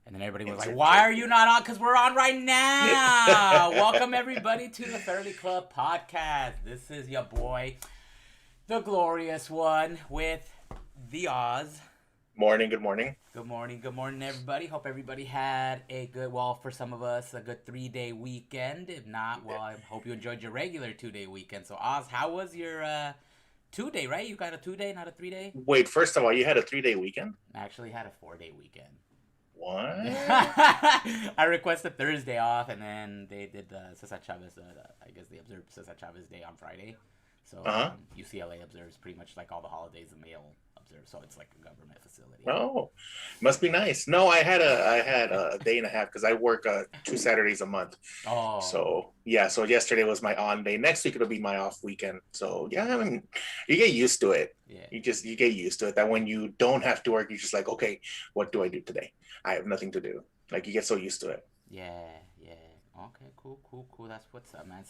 And then everybody was like, Insert "Why joke are you here. not on? Because we're on right now." Welcome everybody to the Fetterly Club podcast. This is your boy, the glorious one with the Oz. Morning, good morning. Good morning, everybody. Hope everybody had a good, well, for some of us, a good 3 day weekend. If not, well, I hope you enjoyed your regular 2 day weekend. So, Oz, how was your 2 day? Right? You got a 2 day, not a 3 day. Wait, first of all, you had a 3-day weekend? I actually had a 4 day weekend. What? I requested Thursday off, and then they did the Cesar Chavez. I guess they observed Cesar Chavez Day on Friday. So Uh-huh. UCLA observes pretty much like all the holidays the mail observes. So it's like a government facility. Oh, must be nice. No, I had a day and a half because I work 2 Saturdays a month. Oh, So yeah, so yesterday was my on day. Next week it'll be my off weekend. So yeah, I mean, you get used to it. yeah, You get used to it. That when you don't have to work, you're just like, okay, what do I do today? I have nothing to do. Like you get so used to it. yeah, yeah. Okay, cool. That's what's up, man.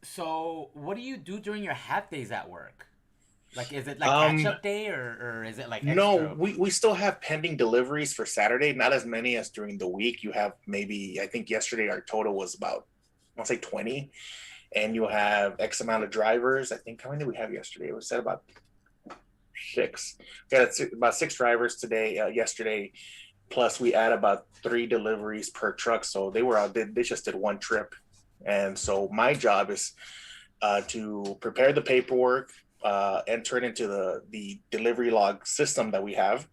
So what do you do during your half days at work? Like, is it like catch Um, up day, or is it like No, extra? we still have pending deliveries for Saturday. Not as many as during the week. You have maybe, I think yesterday our total was about, I'll say 20, and you have X amount of drivers. I think how many did we have yesterday? It was said about six. We got about six drivers today, yesterday. Plus, we add about three deliveries per truck. So they were out. They just did one trip, and so my job is to prepare the paperwork, enter it into the delivery log system that we have,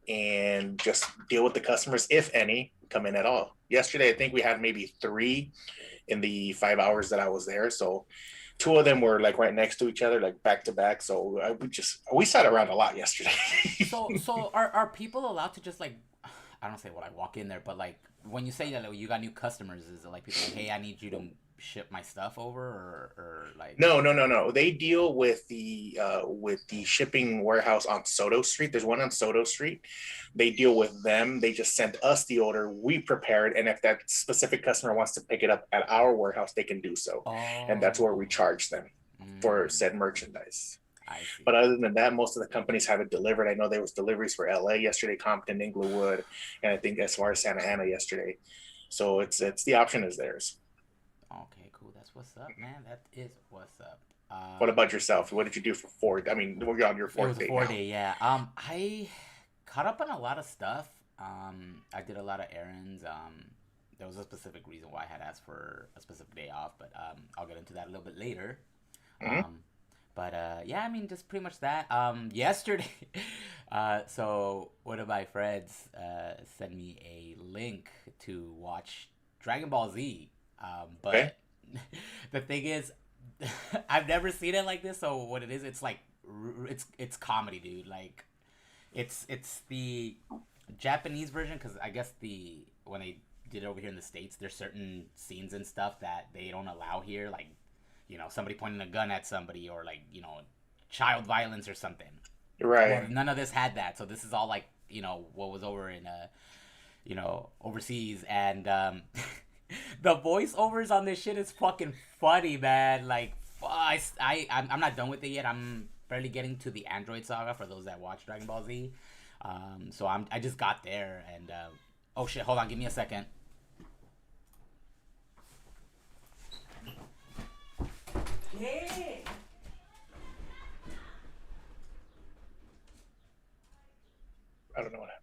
and just deal with the customers if any come in at all. Yesterday, I think we had maybe three in the 5 hours that I was there. So two of them were like right next to each other, like back to back. So we sat around a lot yesterday. So are people allowed to just like, I don't say what I walk in there, but like when you say that like, you got new customers, is it like people like, hey, I need you to ship my stuff over, or like, No. They deal with the shipping warehouse on Soto Street. There's one on Soto Street. They deal with them. They just sent us the order. We prepared, and if that specific customer wants to pick it up at our warehouse, they can do so, and that's where we oh, charge them for mm, said merchandise. I see. But other than that, most of the companies have it delivered. I know there was deliveries for LA yesterday, Compton, Inglewood, and I think as far as Santa Ana yesterday. So it's the option is theirs. Okay, cool. That's what's up, man. That is what's up. What about yourself? What did you do for four? I mean, we're on your It fourth was a day four now. day, yeah. I caught up on a lot of stuff. I did a lot of errands. There was a specific reason why I had asked for a specific day off, but I'll get into that a little bit later. Mm-hmm. Um, but yeah, I mean, just pretty much that. Yesterday, so one of my friends sent me a link to watch Dragon Ball Z. Okay. But the thing is, I've never seen it like this. So what it is, it's like it's comedy, dude. Like it's the Japanese version because I guess the when they did it over here in the states, there's certain scenes and stuff that they don't allow here, like somebody pointing a gun at somebody or like child violence or something. Well, Right. none of this had that, so this is all like what was over in overseas, and the voiceovers on this shit is fucking funny, man. Like, I'm not done with it yet. I'm barely getting to the Android saga for those that watch Dragon Ball Z. So I just got there, and oh shit, hold on, give me a second. Yeah. I don't know what happened.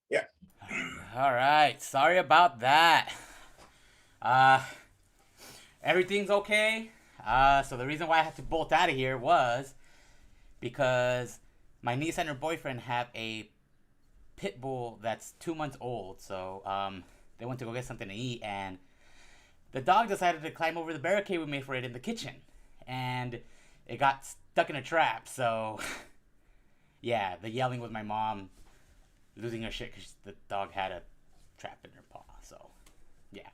Yeah. All right. Sorry about that. Uh, everything's okay. So the reason why I had to bolt out of here was because my niece and her boyfriend have a pit bull that's 2 months old. So they went to go get something to eat, and the dog decided to climb over the barricade we made for it in the kitchen, and it got stuck in a trap. So yeah, the yelling was my mom losing her shit because the dog had a trap in her paw. So yeah,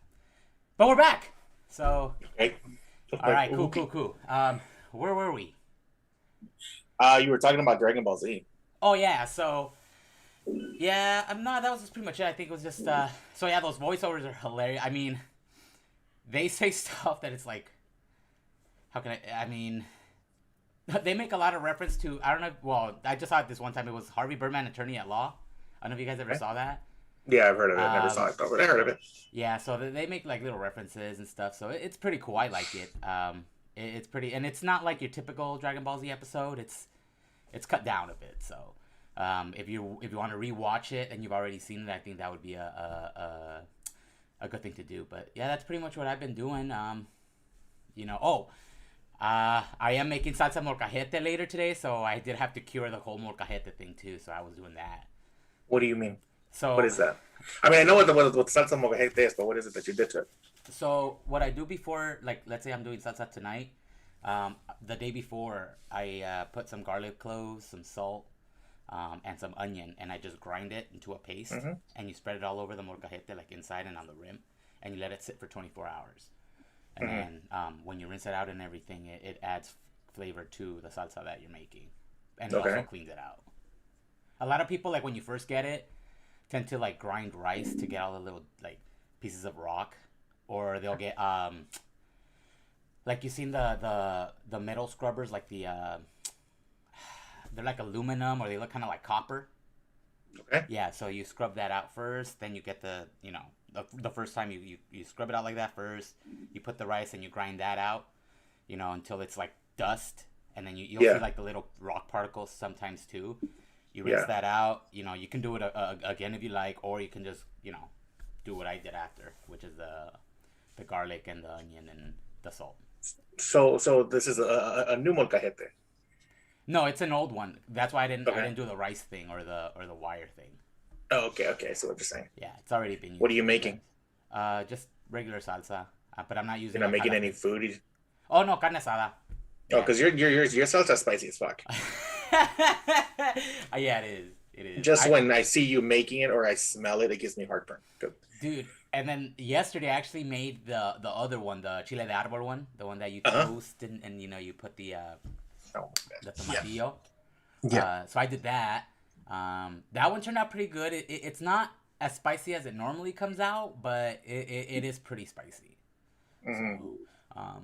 but we're back. So Okay. all right, cool, cool, cool. Where were we? You were talking about Dragon Ball Z. Oh yeah, so yeah, I'm not. That was just pretty much it. I think it was just. So yeah, those voiceovers are hilarious. I mean, they say stuff that it's like, how can I? I mean, they make a lot of reference to. I don't know. Well, I just saw it this one time. It was Harvey Birdman, Attorney at Law. I don't know if you guys ever Okay. saw that. Yeah, I've heard of it. Never saw Um, it though, but I heard of it. yeah, so they make like little references and stuff. So it's pretty cool. I like it. It's pretty, and it's not like your typical Dragon Ball Z episode. It's cut down a bit. So if you want to rewatch it and you've already seen it, I think that would be a good thing to do. But yeah, that's pretty much what I've been doing. I am making salsa molcajete later today, so I did have to cure the whole molcajete thing too. So I was doing that. What do you mean? What So is that? I mean, I know what salsa molcajete is, but what is it that you did to it? So what I do before, like, let's say I'm doing salsa tonight, the day before I put some garlic cloves, some salt, and some onion, and I just grind it into a paste, Mm-hmm. and you spread it all over the molcajete, like inside and on the rim, and you let it sit for 24 hours. And Mm-hmm. then when you rinse it out and everything, it adds flavor to the salsa that you're making, and it Okay. also cleans it out. A lot of people, like when you first get it, tend to like grind rice to get all the little like pieces of rock, or they'll get like you seen the metal scrubbers, like they're like aluminum, or they look kind of like copper. Okay. Yeah, so you scrub that out first, then you get the first time you scrub it out like that first, you put the rice and you grind that out, until it's like dust, and then you'll Yeah. see like the little rock particles sometimes too. You rinse Yeah. that out, you can do it again if you like, or you can just, do what I did after, which is the garlic and the onion and the salt. So this is a new molcajete. No, it's an old one. That's why I didn't Okay. do the rice thing or the wire thing. Oh, okay. Okay. So what you're saying? Yeah, it's already been used. What are you making? Just regular salsa, but I'm not using. You're not like making jalapeno. any food. Oh no, carne asada. Oh, because your salsa spicy as fuck. Yeah, it is. It is. Just when I see you making it or I smell it, it gives me heartburn. Good. Dude, and then yesterday I actually made the other one, the chile de árbol one, the one that you Uh-huh. toast and you put the Oh, the tomatillo. Yeah. So I did that. That one turned out pretty good. It's not as spicy as it normally comes out, but it is pretty spicy. Mm-hmm. So,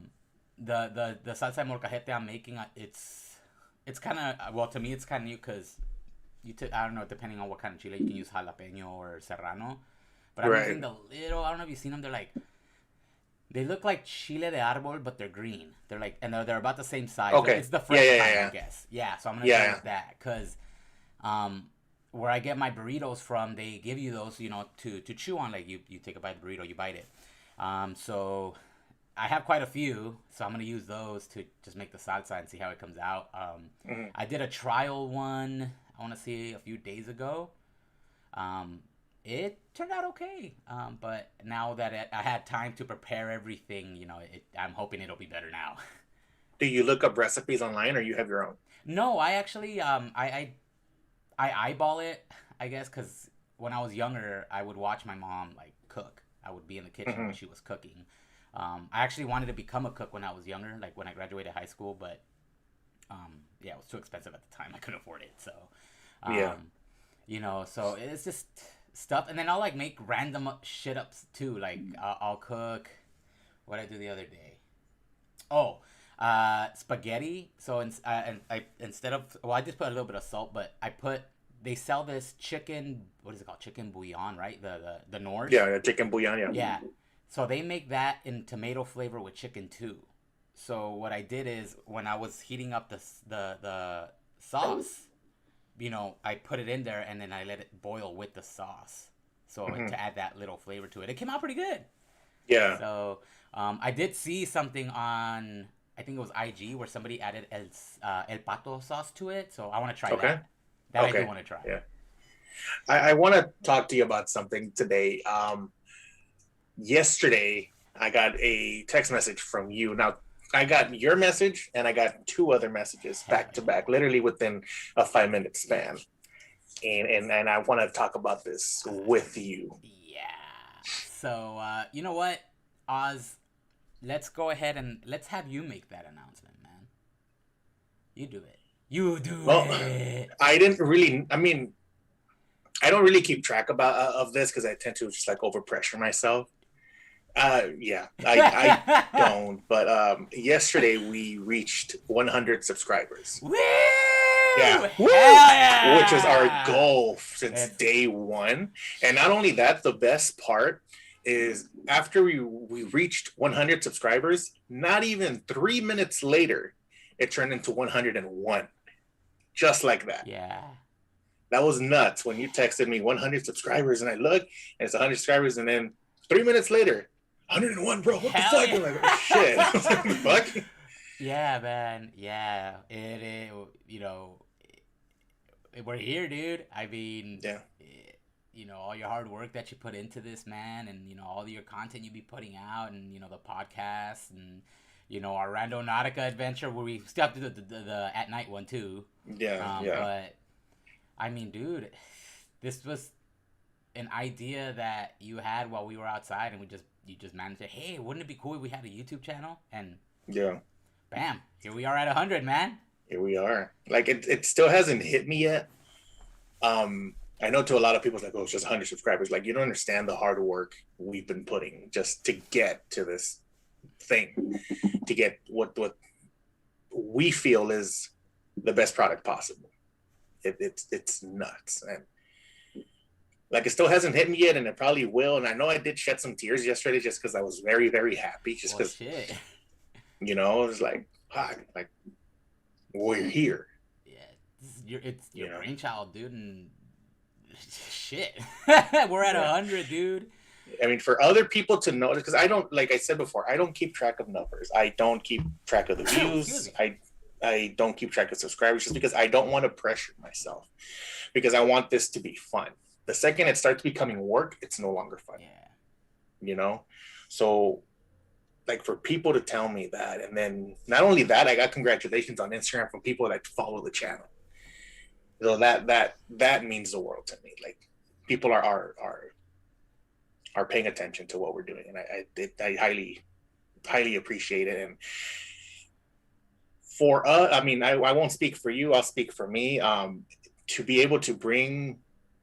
the salsa de molcajete I'm making, it's kind of, well, to me it's kind of new because I don't know, depending on what kind of chile, you can use jalapeno or serrano. But I'm Right. using the little, I don't know if you've seen them, they look like chile de árbol, but they're green. They're like, and they're about the same size. Okay. It's the fresh Yeah, kind, yeah. I guess. Yeah, so I'm gonna Yeah. go with that because, where I get my burritos from, they give you those, to chew on. Like you take a bite of the burrito, you bite it. So I have quite a few, so I'm gonna use those to just make the salsa and see how it comes out. Mhm. I did a trial one, I want to say a few days ago. It turned out okay. But now that I had time to prepare everything, I'm hoping it'll be better now. Do you look up recipes online or you have your own? No, I actually I eyeball it, I guess, because when I was younger, I would watch my mom like cook. I would be in the kitchen when she was cooking. I actually wanted to become a cook when I was younger, like when I graduated high school, but yeah, it was too expensive at the time. I couldn't afford it, so Yeah. so it's just stuff, and then I'll like make random shit ups too. Like I'll cook. What I do the other day? Oh, spaghetti. So and I instead of, well, I just put a little bit of salt, but they sell this chicken. What is it called? Chicken bouillon, right? The Norse. Yeah, chicken bouillon. Yeah. Yeah. So they make that in tomato flavor with chicken too. So what I did is when I was heating up the sauce, I put it in there and then I let it boil with the sauce. So to add that little flavor to it. It came out pretty good. Yeah. So I did see something on, I think it was IG, where somebody added el pato sauce to it. So I want to try that. I do want to try. Yeah. I want to talk to you about something today. Yesterday, I got a text message from you. Now, I got your message and I got two other messages back to back, literally within a 5-minute span. And I want to talk about this with you. Yeah. So, you know what, Oz? Let's go ahead and let's have you make that announcement, man. You do it. You do it. I didn't really, I mean, I don't really keep track of this because I tend to just like overpressure myself. Yeah, I don't. But yesterday we reached 100 subscribers. Woo! Yeah, Hell woo! Which was our yeah! goal since day one. And not only that, the best part is after we reached 100 subscribers, not even 3 minutes later, it turned into 101, just like that. Yeah. That was nuts when you texted me 100 subscribers, and I look, and it's 100 subscribers, and then 3 minutes later, 101, bro. What the Hell fuck? yeah! I'm like, oh shit. I was like, what the fuck? Yeah, man. Yeah, you know, we're here, dude. I mean, Yeah. all your hard work that you put into this, man, and all your content you be putting out, and the podcast, and our Randonautica adventure where we still have to do the at night one too. Yeah. But I mean, dude, this was an idea that you had while we were outside, and you just managed to. Hey, wouldn't it be cool if we had a YouTube channel? And Yeah. bam, here we are at 100, man. Here we are. Like it still hasn't hit me yet. I know to a lot of people it's like, oh, it's just 100 subscribers. Like, you don't understand the hard work we've been putting just to get to this thing, to get what we feel is the best product possible. It's nuts, and like it still hasn't hit me yet, and it probably will. And I know I did shed some tears yesterday just because I was very, very happy. Just because, shit. it was like, fuck, like we're here. Yeah, it's your Yeah. brainchild, dude, and shit, we're at 100, dude. I mean, for other people to know, because I don't, like I said before, I don't keep track of numbers. I don't keep track of the views. I don't keep track of subscribers just because I don't want to pressure myself, because I want this to be fun. The second it starts becoming work, it's no longer fun. Yeah. So like for people to tell me that, and then not only that, I got congratulations on Instagram from people that follow the channel. So that means the world to me. Like people are paying attention to what we're doing, and I highly appreciate it. And for us, I mean, I won't speak for you. I'll speak for me. To be able to bring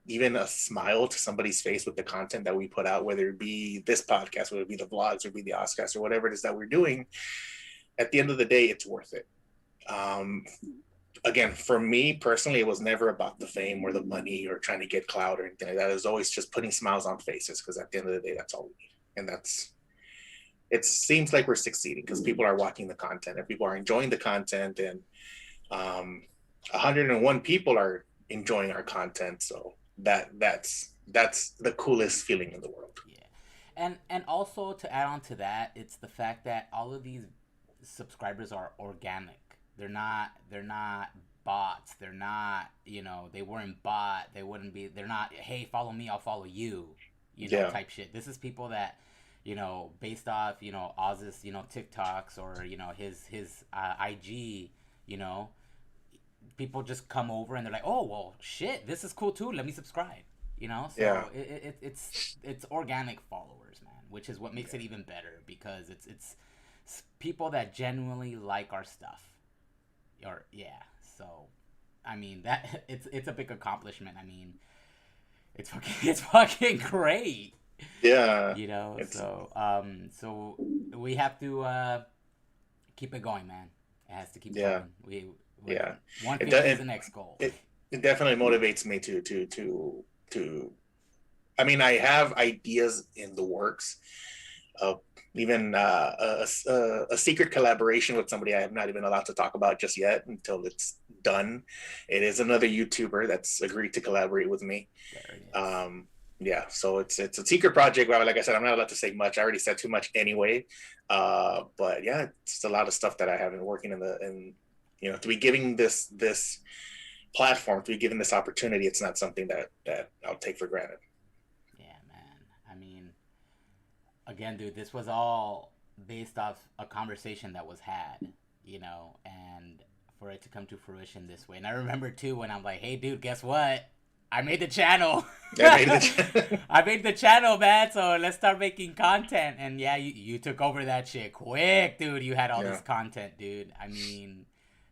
even a smile to somebody's face with the content that we put out, whether it be this podcast, whether it be the vlogs, or be the Oscars, or whatever it is that we're doing, at the end of the day, it's worth it. Again, for me personally, it was never about the fame or the money or trying to get clout or anything like that. It was always just putting smiles on faces, because at the end of the day, that's all we need. And it seems like we're succeeding because people are watching the content and people are enjoying the content, and 101 people are enjoying our content. So that's the coolest feeling in the world. Yeah. And also to add on to that, it's the fact that all of these subscribers are organic. They're not bots. They're not, they weren't bought. They're not, hey, follow me, I'll follow you, type shit. This is people that, based off, Oz's, TikToks, or, his IG, people just come over and they're like, oh, well, shit, this is cool too. Let me subscribe, So it's organic followers, man, which is what makes it even better, because it's people that genuinely like our stuff. So I mean, that it's a big accomplishment. I mean, it's fucking great. Yeah. So we have to keep it going, man. It has to keep going. We 150 is the next goal. It definitely motivates me to I mean, I have ideas in the works of even a secret collaboration with somebody I have not even allowed to talk about just yet until it's done. It is another YouTuber that's agreed to collaborate with me. So it's a secret project, but like I said, I'm not allowed to say much. I already said too much anyway. But yeah, it's a lot of stuff that I have been working to be giving this platform, to be given this opportunity. It's not something that I'll take for granted. Again, dude, this was all based off a conversation that was had, and for it to come to fruition this way. And I remember too when I'm like, hey, dude, guess what? I made the channel. I made the channel, man. So let's start making content. And yeah, you took over that shit quick, dude. You had all this content, dude. I mean,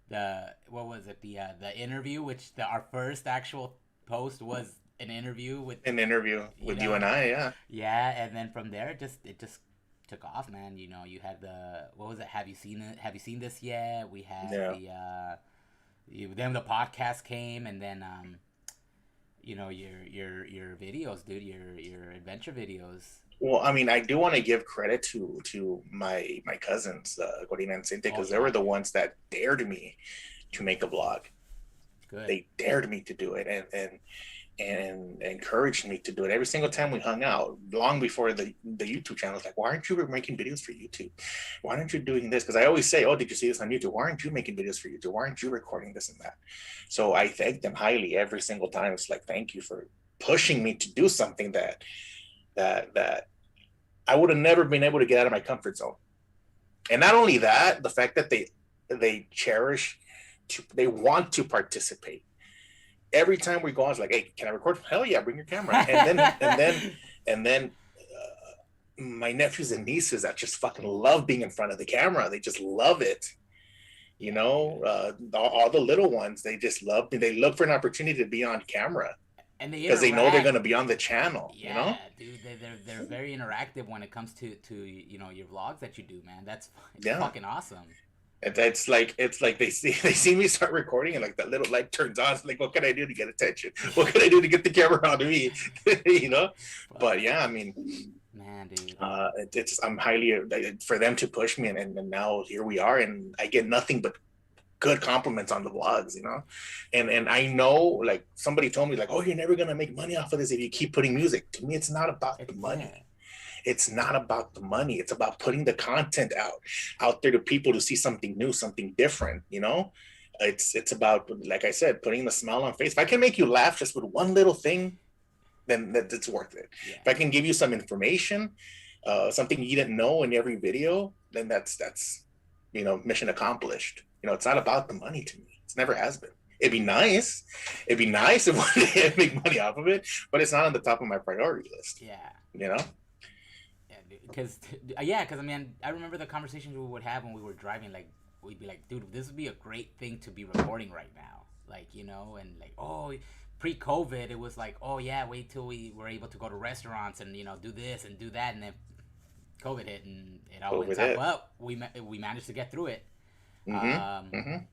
what was it? The interview, which our first actual post was an interview with you and I. Yeah, and then from there, it just took off, man. You had what was it? Have you seen it? Have you seen this yet? We had Then the podcast came, and then your videos, dude, your adventure videos. Well, I mean, I do want to give credit to my cousins, Corina and Cintia, Oh because they yeah, were the dude. ones that dared me to make a vlog. Good. They dared me to do it, and encouraged me to do it every single time we hung out. Long before the YouTube channel, was like, why aren't you making videos for YouTube? Why aren't you doing this? Because I always say, oh, did you see this on YouTube? Why aren't you making videos for YouTube? Why aren't you recording this and that? So I thank them highly every single time. It's like, thank you for pushing me to do something that I would have never been able to get out of my comfort zone. And not only that, the fact that they cherish, they want to participate. Every time we go on, it's like, hey, can I record? Hell yeah, bring your camera. And then my nephews and nieces that just fucking love being in front of the camera. They just love it. You know, all the little ones, they just love. They look for an opportunity to be on camera And they because they know they're interact. going to be on the channel. You Yeah, know, dude, they're very interactive when it comes to your vlogs that you do, man. It's yeah. fucking awesome. It's like they see me start recording and like that little light turns on. It's like, what can I do to get attention? What can I do to get the camera onto me? you know. But yeah, I mean, man, dude. I'm highly for them to push me, and now here we are, and I get nothing but good compliments on the vlogs, you know. And I know, like somebody told me, like, oh, you're never gonna make money off of this if you keep putting music. To me, it's not about the money. Yeah. It's not about the money. It's about putting the content out there to people to see something new, something different, you know. It's about, like I said, putting the smile on face. If I can make you laugh just with one little thing, then it's worth it. Yeah. If I can give you some information, something you didn't know in every video, then that's mission accomplished. It's not about the money to me. It's never has been. It'd be nice. It'd be nice if one day I make money off of it, but it's not on the top of my priority list. Yeah. You know? Because I mean, I remember the conversations we would have when we were driving. Like, we'd be like, dude, this would be a great thing to be recording right now. Like, and like, oh, pre-COVID, it was like, oh yeah, wait till we were able to go to restaurants and do this and do that, and then COVID hit and it all went up. Well, we managed to get through it. And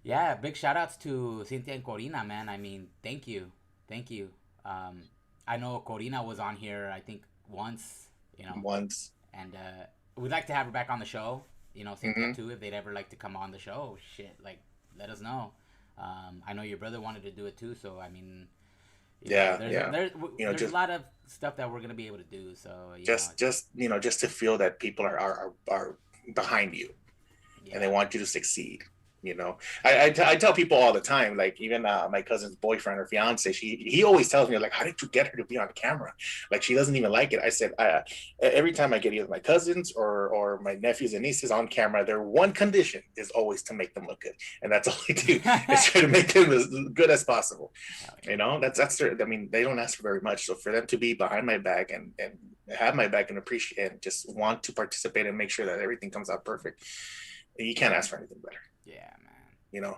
yeah, big shout outs to Cynthia and Corina, man. I mean, thank you. I know Corina was on here, I think once, and we'd like to have her back on the show. Cynthia too, if they'd ever like to come on the show. Shit, like, let us know. I know your brother wanted to do it too, so I mean, there's a lot of stuff that we're gonna be able to do. So just to feel that people are behind you, and they want you to succeed. I tell people all the time, like even my cousin's boyfriend or fiance, he always tells me, like, how did you get her to be on camera? Like, she doesn't even like it. I said, every time I get either my cousins or my nephews and nieces on camera, their one condition is always to make them look good, and that's all I do is try to make them as good as possible. That's their. I mean, they don't ask for very much, so for them to be behind my back and have my back and appreciate and just want to participate and make sure that everything comes out perfect, you can't ask for anything better. Yeah, man.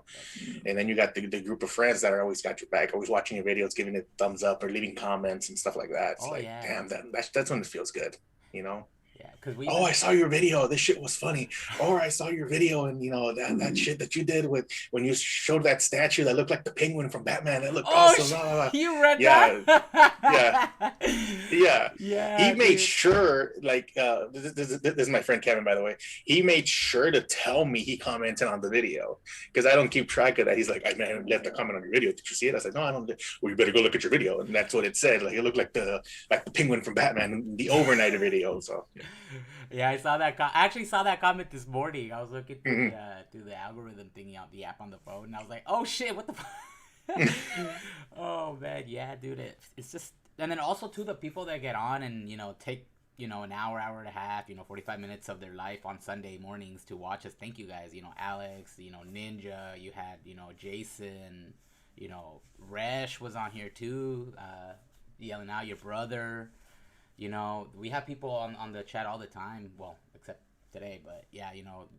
And then you got the group of friends that are always got your back, always watching your videos, giving it thumbs up or leaving comments and stuff like that. It's damn, that's when it feels good. Yeah, because I saw your video. This shit was funny. Or I saw your video, and that shit that you did with when you showed that statue that looked like the penguin from Batman. It looked awesome. You read that? Yeah. He made sure, like, this is my friend Kevin, by the way. He made sure to tell me he commented on the video because I don't keep track of that. He's like, I left a comment on your video. Did you see it? I said, no, I don't. Well, you better go look at your video, and that's what it said. Like, it looked like the penguin from Batman in the overnight video. So. Yeah, I saw that. I actually saw that comment this morning. I was looking through the algorithm thingy on the app on the phone, and I was like, "Oh shit, what the fuck?" Oh man, yeah, dude. It's just, and then also too the people that get on and take an hour and a half, 45 minutes of their life on Sunday mornings to watch us. Thank you guys. Alex, Ninja. You had Jason. Resh was on here too. Yelling out your brother. We have people on the chat all the time. Well, except today, but yeah,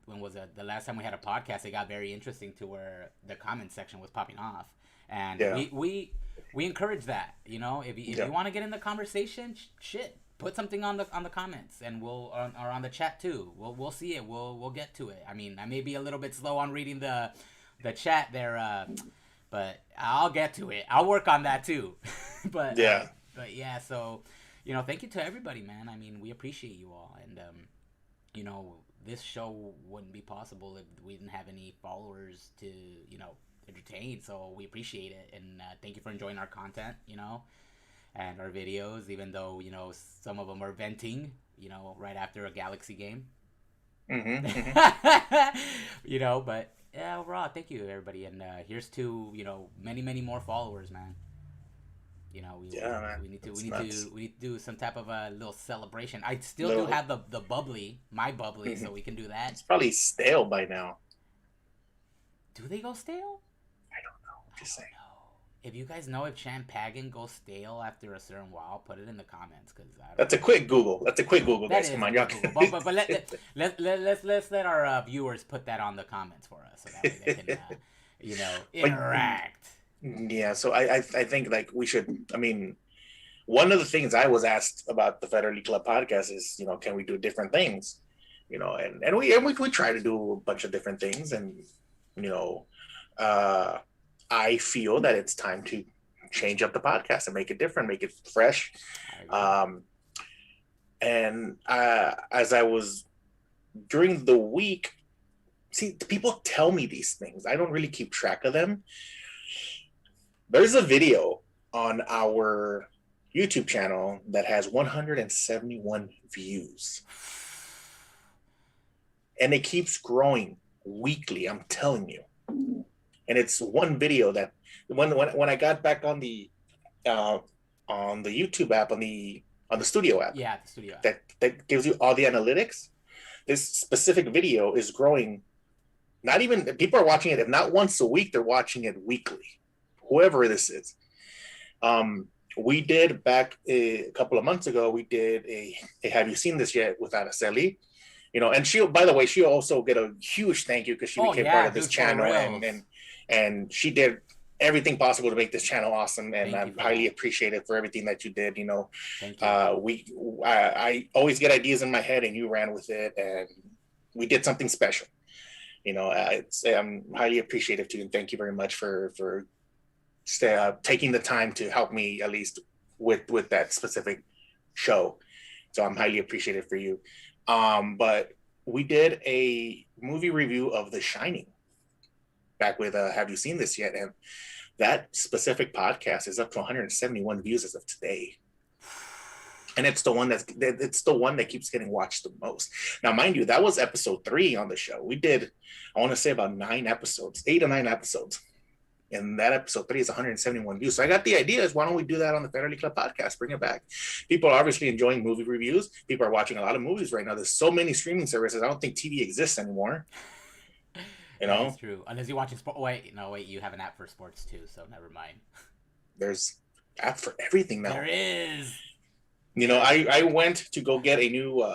when was it? The last time we had a podcast, it got very interesting to where the comment section was popping off, and we encourage that. If you want to get in the conversation, shit, put something on the comments, and we'll or on the chat too. We'll see it. We'll get to it. I mean, I may be a little bit slow on reading the the chat there. But I'll get to it. I'll work on that too. but Yeah. but yeah. So thank you to everybody, man. I mean, we appreciate you all, and this show wouldn't be possible if we didn't have any followers to entertain. So we appreciate it, and thank you for enjoying our content. And our videos, even though some of them are venting. Right after a Galaxy game. Mm-hmm, mm-hmm. But yeah, overall, thank you everybody, and here's to many more followers, man. Yeah, man. We need to It's we need nuts. to we need to do some type of a little celebration. I still do Little, have the bubbly, my bubbly, mm-hmm. so we can do that. It's probably stale by now. Do they go stale? I don't know. Just saying. If you guys know if Champagne goes stale after a certain while, put it in the comments because I don't. That's a quick Google. That's a quick Google, That guys. is Come on, a y'all. quick Google. But let's let our viewers put that on the comments for us so that way they can interact. Yeah. So I think like we should. I mean, one of the things I was asked about the Fetterly Club podcast is can we do different things, and we try to do a bunch of different things, and I feel that it's time to change up the podcast and make it different, make it fresh. And as I was during the week, see, people tell me these things. I don't really keep track of them. There's a video on our YouTube channel that has 171 views. And it keeps growing weekly, I'm telling you. And it's one video that when I got back on the YouTube app, on the studio app. Yeah, the studio app. That gives you all the analytics. This specific video is growing. Not even people are watching it. If not once a week, they're watching it weekly. Whoever this is. We did back a couple of months ago. We did a Have you seen this yet with Araceli? And by the way, she'll also get a huge thank you because she became part of this channel and she did everything possible to make this channel awesome, and I'm highly appreciative for everything that you did. Thank you. I always get ideas in my head, and you ran with it, and we did something special. I'm highly appreciative to you, and thank you very much for taking the time to help me at least with that specific show. So I'm highly appreciative for you. But we did a movie review of The Shining back with Have You Seen This Yet? And that specific podcast is up to 171 views as of today. And it's the one that keeps getting watched the most. Now, mind you, that was episode 3 on the show. We did, I want to say about 8 or 9 episodes. And that episode 3 is 171 views. So I got the idea is why don't we do that on the Fetterly Club podcast? Bring it back. People are obviously enjoying movie reviews. People are watching a lot of movies right now. There's so many streaming services. I don't think TV exists anymore. That's true. Unless you're watching sport. Wait, you have an app for sports too, so never mind. There's app for everything now. There is. I went to go get a new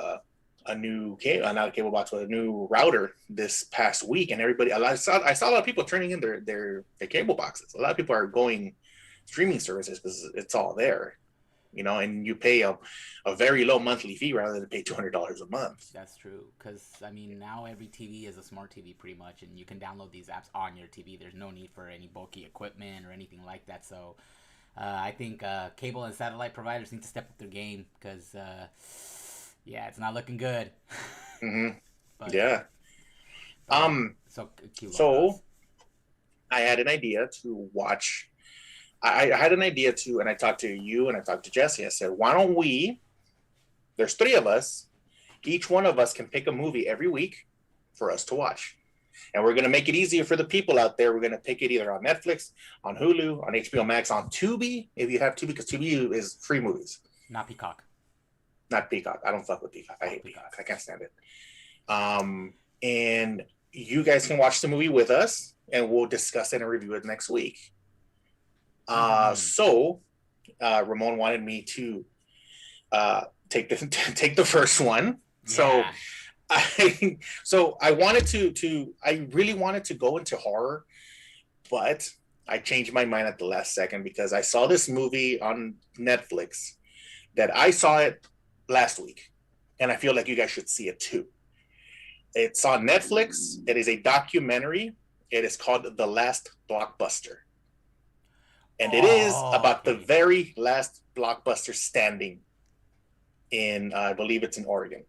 not a cable box, but a new router this past week, and I saw a lot of people turning in their cable boxes. A lot of people are going streaming services because it's all there, and you pay a very low monthly fee rather than pay $200 a month. That's true, because now every TV is a smart TV pretty much, and you can download these apps on your TV. There's no need for any bulky equipment or anything like that. So I think cable and satellite providers need to step up their game because it's not looking good. Mm-hmm. But, yeah. So I had an idea to watch. I had an idea to, and I talked to you and I talked to Jesse. I said, why don't there's 3 of us. Each one of us can pick a movie every week for us to watch. And we're going to make it easier for the people out there. We're going to pick it either on Netflix, on Hulu, on HBO Max, on Tubi, if you have Tubi, because Tubi is free movies. Not Peacock. Not Peacock. I don't fuck with Peacock. I hate Peacock. I can't stand it. And you guys can watch the movie with us, and we'll discuss it and review it next week. So Ramon wanted me to take the first one. Yeah. I wanted to I really wanted to go into horror, but I changed my mind at the last second because I saw this movie on Netflix that I saw it last week, and I feel like you guys should see it too. It's on Netflix. It is a documentary. It is called The Last Blockbuster. And it is Oh, about the okay. very last blockbuster standing in, I believe it's in Oregon.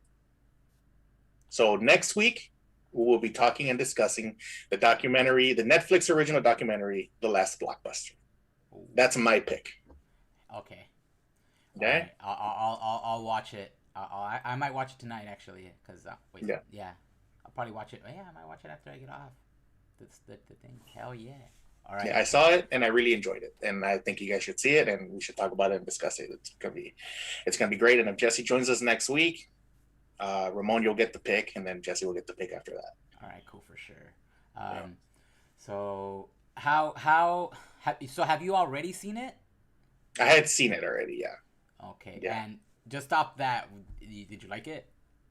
So next week, we will be talking and discussing the documentary, the Netflix original documentary, The Last Blockbuster. Ooh, That's my pick. okay. All Okay. right. I'll watch it. I might watch it tonight actually. Cause wait, Yeah. yeah, I'll probably watch it. Oh, yeah, I might watch it after I get off. That's the thing. Hell yeah. All right. Yeah, I saw it and I really enjoyed it, and I think you guys should see it, and we should talk about it and discuss it. It's gonna be great. And if Jesse joins us next week, Ramon, you'll get the pick, and then Jesse will get the pick after that. All right. Cool for sure. Yeah, So have you already seen it? I had seen it already. Yeah, Okay. yeah, And just off that, did you like it?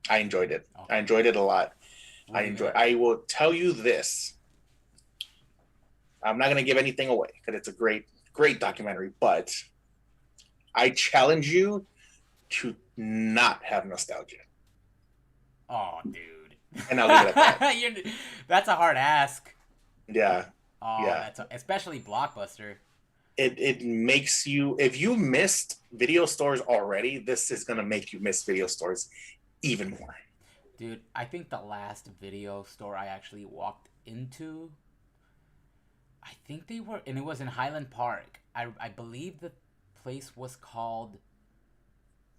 I enjoyed it. I Okay. enjoyed it a lot. What do you I will tell you this. I'm not gonna give anything away because it's a great documentary, but I challenge you to not have nostalgia, Oh, dude. and I'll leave it at that. That's a hard ask. Yeah, Oh, yeah. especially Blockbuster. It makes you, if you missed video stores already, this is gonna make you miss video stores even more. Dude, I think the last video store I actually walked into, I think they were, and it was in Highland Park. I believe the place was called,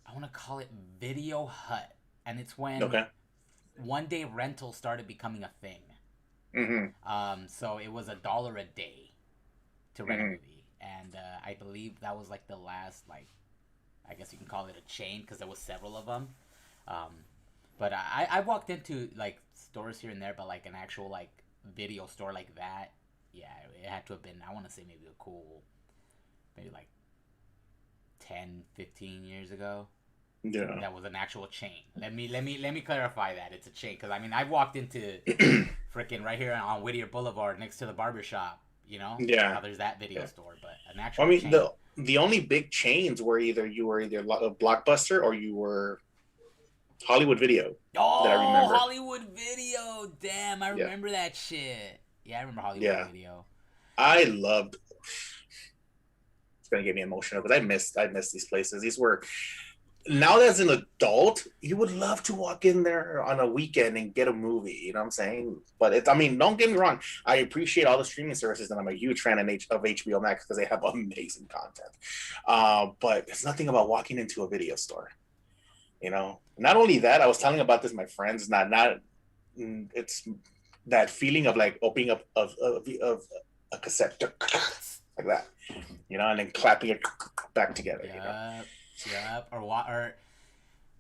I want to call it Video Hut. And it's when Okay. one day rental started becoming a thing. Mm-hmm. So it was $1 a day to rent a Mm-hmm. movie. And I believe that was like the last, like, I guess you can call it a chain because there was several of them. Um, but I walked into like stores here and there, but like an actual like video store like that, yeah, it had to have been, I want to say maybe a cool, maybe like 10, 15 years ago. Yeah. That was an actual chain. Let me clarify that it's a chain because I mean I walked into freaking right here on Whittier Boulevard next to the barber shop. You know Yeah. how there's that video Yeah. store, but an I actual mean, chain. the only big chains were either you were either a Blockbuster or you were Hollywood Video that I Oh, remember. Hollywood Video. Damn, I Yeah. remember that shit. Yeah, I remember Hollywood Yeah. Video. I loved. It's gonna get me emotional because I missed these places. These were, now as an adult, you would love to walk in there on a weekend and get a movie. You know what I'm saying? But it's, I mean, don't get me wrong. I appreciate all the streaming services, and I'm a huge fan of HBO Max because they have amazing content. But it's nothing about walking into a video store. You know. Not only that, I was telling about this to my friends. Not it's that feeling of like opening up of a cassette like that, you know, and then clapping it back together. You know. Yup, yup. Or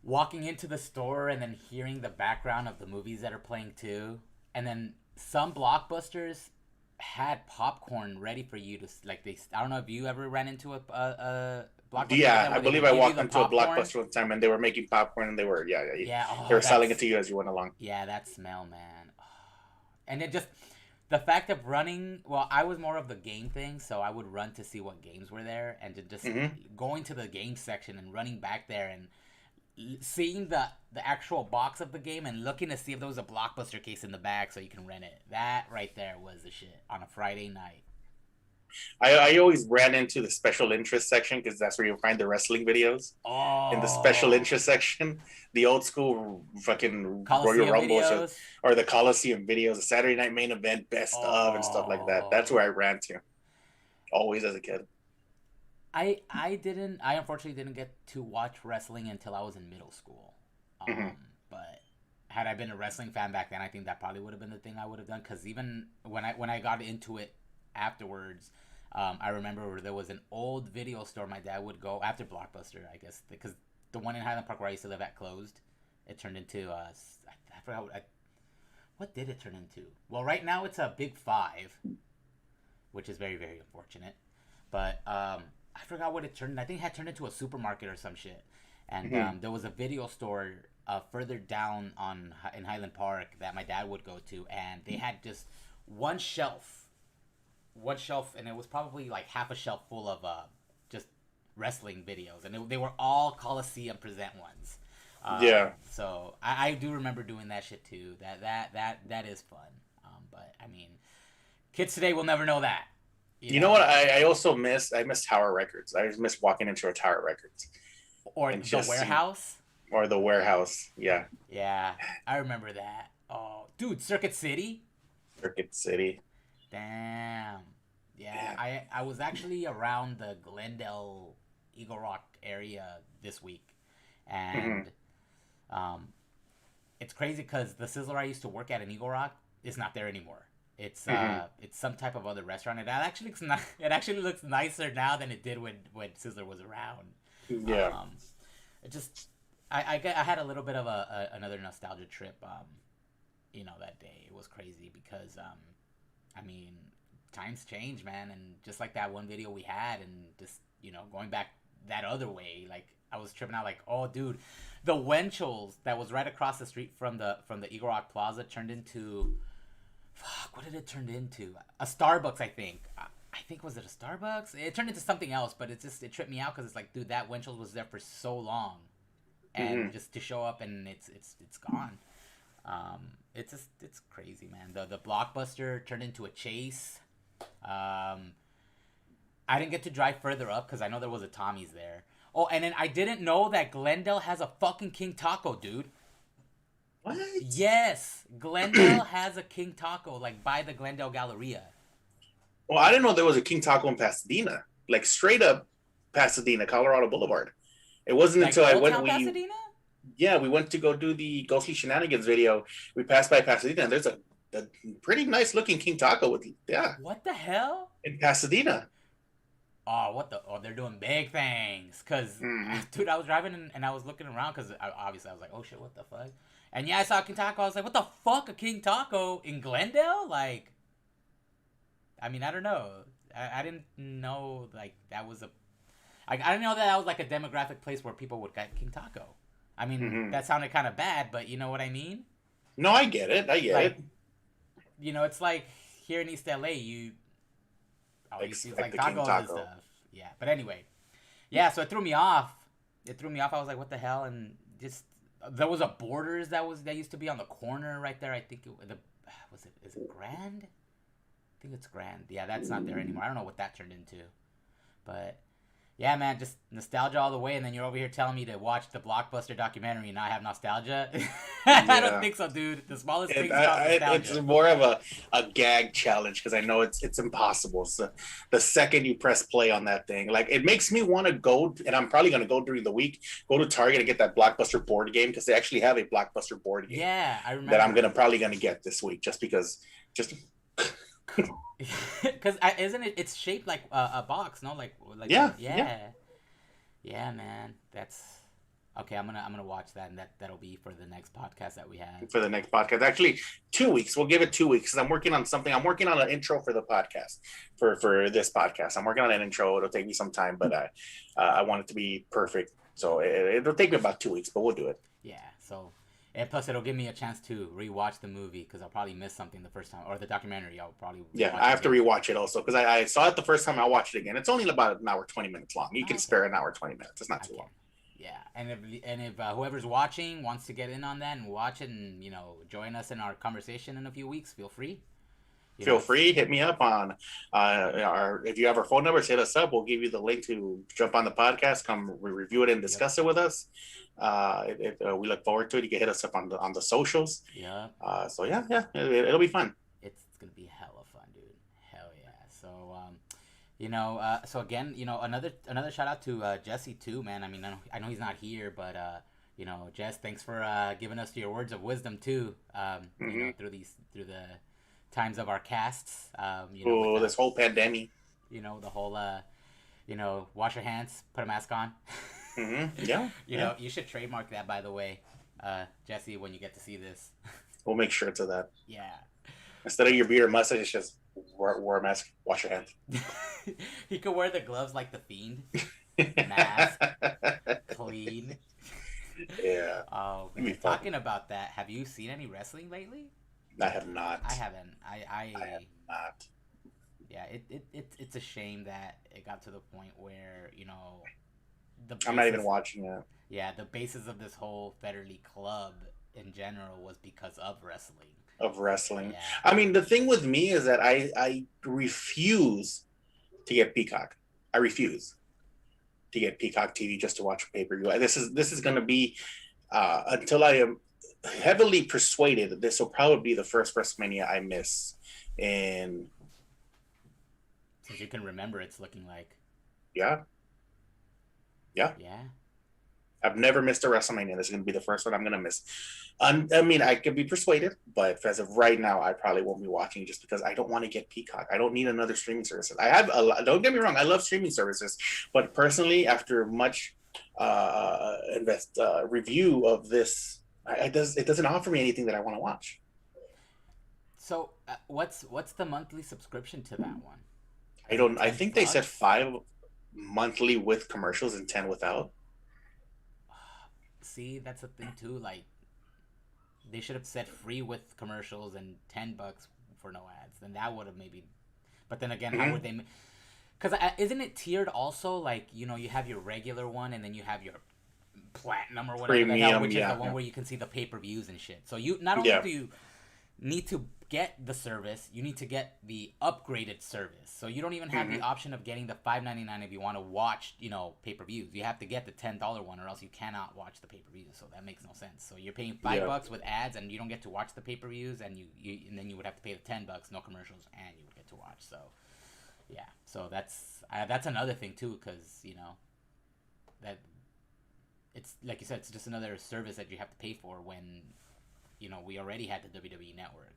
walking into the store and then hearing the background of the movies that are playing too, and then some blockbusters had popcorn ready for you to like. I don't know if you ever ran into a blockbuster like Yeah, that I where they believe would I give you walked the into a popcorn. Blockbuster one time and they were making popcorn and they were Yeah. they Oh, were selling it that's to you as you went along. yeah. That smell, man. Oh. And it just the fact of running. Well, I was more of the game thing, so I would run to see what games were there, and to just Mm-hmm. going to the game section and running back there and seeing the actual box of the game and looking to see if there was a blockbuster case in the back so you can rent it. That right there was the shit on a Friday night. I always ran into the special interest section because that's where you'll find the wrestling videos. In the special Oh, interest section, the old school fucking Royal Coliseum Rumble videos. or the Coliseum videos, the Saturday Night Main Event, best of, and stuff like that. That's Oh, where I ran to always as a kid. I unfortunately didn't get to watch wrestling until I was in middle school. Mm-hmm. But had I been a wrestling fan back then, I think that probably would have been the thing I would have done. Because even when I got into it afterwards, I remember there was an old video store my dad would go after Blockbuster, I guess, because the one in Highland Park where I used to live at closed. It turned into I forgot what did it turn into. Well, right now it's a Big Five, which is very very unfortunate. But I forgot what it turned. I think it had turned into a supermarket or some shit. And Mm-hmm. there was a video store further down in Highland Park that my dad would go to, and they had just one shelf, and it was probably like half a shelf full of just wrestling videos, and they were all Coliseum Present ones. Yeah. So I do remember doing that shit too. That is fun. But I mean, Kids today will never know that. You know what? I also miss. I miss Tower Records. I just miss walking into a Tower Records Or and the just seeing, warehouse. or the warehouse. Yeah, Yeah, I remember that. Oh, dude, Circuit City. Circuit City. Damn. Yeah, Yeah. I was actually around the Glendale, Eagle Rock area this week, Mm-hmm. and um, it's crazy because the Sizzler I used to work at in Eagle Rock is not there anymore. Mm-hmm. It's some type of other restaurant. It actually looks nicer now than it did when Sizzler was around. Yeah. Um, it just I had a little bit of another nostalgia trip. That day it was crazy because I mean, times change, man, and just like that one video we had, and just going back that other way, like I was tripping out, like, oh, dude, the Wenchels that was right across the street from the Eagle Rock Plaza turned into, fuck, what did it turn into? A Starbucks, I think. I think was it a Starbucks? It turned into something else, but it tripped me out because it's like, dude, that Wenchels was there for so long, Mm-hmm. and just to show up and it's gone. It's crazy, man. The Blockbuster turned into a Chase. Um, I didn't get to drive further up because I know there was a Tommy's there. Oh, and then I didn't know that Glendale has a fucking King Taco, dude. What? Yes, Glendale has a King Taco, like by the Glendale Galleria. Well, I didn't know there was a King Taco in Pasadena, like straight up Pasadena, Colorado Boulevard. It wasn't Like until I Old went. Town Pasadena? We went to go do the Ghostly Shenanigans video. We passed by Pasadena, and there's a pretty nice looking King Taco with What the hell? in Pasadena. Oh, what the? Oh, they're doing big things. Cause, Mm-hmm. dude, I was driving and I was looking around because obviously I was like, oh shit, what the fuck? And yeah, I saw King Taco. I was like, what the fuck, a King Taco in Glendale? Like, I mean, I don't know. I didn't know like that was a. I didn't know that was like a demographic place where people would get King Taco. I mean, Mm-hmm. that sounded kind of bad, but you know what I mean? No, I get it. I get Like, it. it's like here in East LA, all you see is Expect like the King tacos and Taco. stuff. Yeah, but anyway, yeah. So it threw me off. It threw me off. I was like, what the hell? And just there was a Borders that used to be on the corner right there. I think is it Grand? I think it's Grand. Yeah, that's not there anymore. I don't know what that turned into, but yeah, man, just nostalgia all the way. And then you're over here telling me to watch the Blockbuster documentary and not have nostalgia. I don't Yeah. think so, dude. The smallest It, things cause it's nostalgia. more of a gag challenge because I know it's impossible. So the second you press play on that thing, like it makes me want to go, and I'm probably going to go during the week, go to Target and get that Blockbuster board game because they actually have a Blockbuster board game Yeah, I that I'm remember. probably gonna get this week just because just Because isn't it? It's shaped like a box, no? Like yeah, yeah, yeah, yeah, man. That's okay. I'm gonna watch that, and that'll be for the next podcast that we have. for the next podcast. Actually, 2 weeks. We'll give it 2 weeks because I'm working on something. I'm working on an intro for the podcast for this podcast. I'm working on an intro. It'll take me some time, but I want it to be perfect. So it'll take me about 2 weeks, but we'll do it. Yeah. So, and plus it'll give me a chance to rewatch the movie because I'll probably miss something the first time, or the documentary. I'll probably Yeah, rewatch I it have to again. rewatch it also because I saw it the first time. I'll watch it again. It's only about an hour 20 minutes long. You Oh, can okay. spare an hour 20 minutes. It's not I too can. long. Yeah, and if whoever's watching wants to get in on that and watch it and join us in our conversation in a few weeks, feel free. Feel It's free, hit me up on our if you have our phone numbers, hit us up. We'll give you the link to jump on the podcast, come review it and yep, discuss it with us. We look forward to it. You can hit us up on the socials. yep. So yeah, it'll be fun. It's gonna be hella fun, dude. Hell yeah. So so again, another shout out to Jesse too, man. I mean, I know he's not here, but Jess, thanks for giving us your words of wisdom too. Mm-hmm. Through the times of our casts. With Oh, this whole pandemic. the whole wash your hands, put a mask on. Mm-hmm. Yeah, yeah. You should trademark that, by the way, Jesse, when you get to see this. We'll make sure to that. Yeah. Instead of your beard or mustache, it's just wear a mask, wash your hands. He could wear the gloves like the Fiend. Mask, clean. Yeah. Oh It'd be man, fun. talking about that, have you seen any wrestling lately? I have not. I haven't. I have not. Yeah, it's a shame that it got to the point where the I'm not even basis, watching it. yeah, the basis of this whole Fetterly club in general was because of wrestling. of wrestling. Yeah. I mean, the thing with me is that I refuse to get Peacock. I refuse to get Peacock TV just to watch pay per view. This is going to be until I am heavily persuaded that this will probably be the first WrestleMania I miss. And Since you can remember, it's looking like. yeah, yeah, Yeah. I've never missed a WrestleMania. This is going to be the first one I'm going to miss. I mean, I could be persuaded, but as of right now, I probably won't be watching just because I don't want to get Peacock. I don't need another streaming service. I have a lot, don't get me wrong, I love streaming services, but personally, after much review of this, it doesn't offer me anything that I want to watch. So what's the monthly subscription to that one? I Is it don't. I 10 think they said bucks? 5 monthly with commercials and 10 without. See, that's the thing too. Like they should have said free with commercials and $10 for no ads. Then that would have maybe. But then again, how would Mm-hmm. they? Because isn't it tiered also? Like you have your regular one and then you have your platinum or whatever the hell, Premium, which is the yeah, one where you can see the pay-per-views and shit. So you not only yeah, do you need to get the service, you need to get the upgraded service. So you don't even have the mm-hmm. option of getting the $5.99 if you want to watch, pay-per-views. You have to get the $10 one or else you cannot watch the pay-per-views. So that makes no sense. So you're paying Yeah. $5 with ads and you don't get to watch the pay-per-views and and then you would have to pay the $10, no commercials, and you would get to watch. So yeah. So that's another thing too cuz that it's like you said, it's just another service that you have to pay for when we already had the WWE network.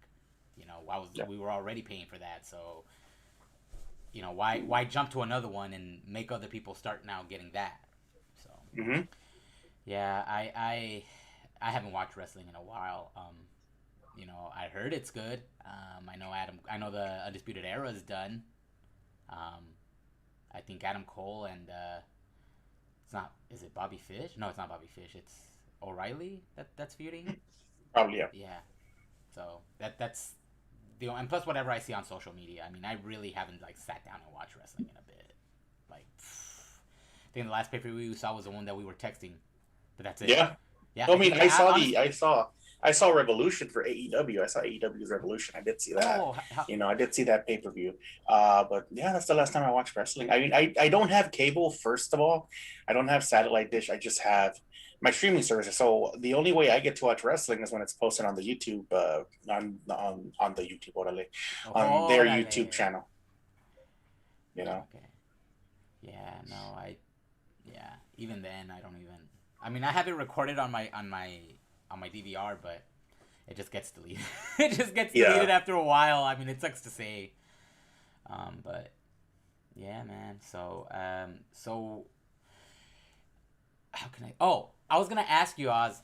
Yeah. We were already paying for that, so why jump to another one and make other people start now getting that? So Mm-hmm. yeah, I haven't watched wrestling in a while. I heard it's good. I know the Undisputed Era is done. Um, I think Adam Cole and it's not. Is it Bobby Fish? No, it's not Bobby Fish. It's O'Reilly that's feuding. Probably, yeah. Yeah. So that's and plus whatever I see on social media. I mean, I really haven't like sat down and watched wrestling in a bit. Like, I think the last pay per view we saw was the one that we were texting, but that's it. Yeah. Yeah, I I mean, think honestly. I saw Revolution for AEW. I saw AEW's Revolution. I did see that. Oh, I did see that pay per view. But yeah, that's the last time I watched wrestling. I mean, I don't have cable. First of all, I don't have satellite dish. I just have my streaming services. So the only way I get to watch wrestling is when it's posted on the YouTube on the YouTube, orale, on their YouTube órale. channel. You know. Okay. Yeah. No. Yeah. Even then, I don't even. I mean, I have it recorded on my DVR, but it just gets deleted. It just gets Yeah. deleted after a while. I mean, it sucks to say. But yeah, man. So how can I? Oh, I was gonna ask you, Oz.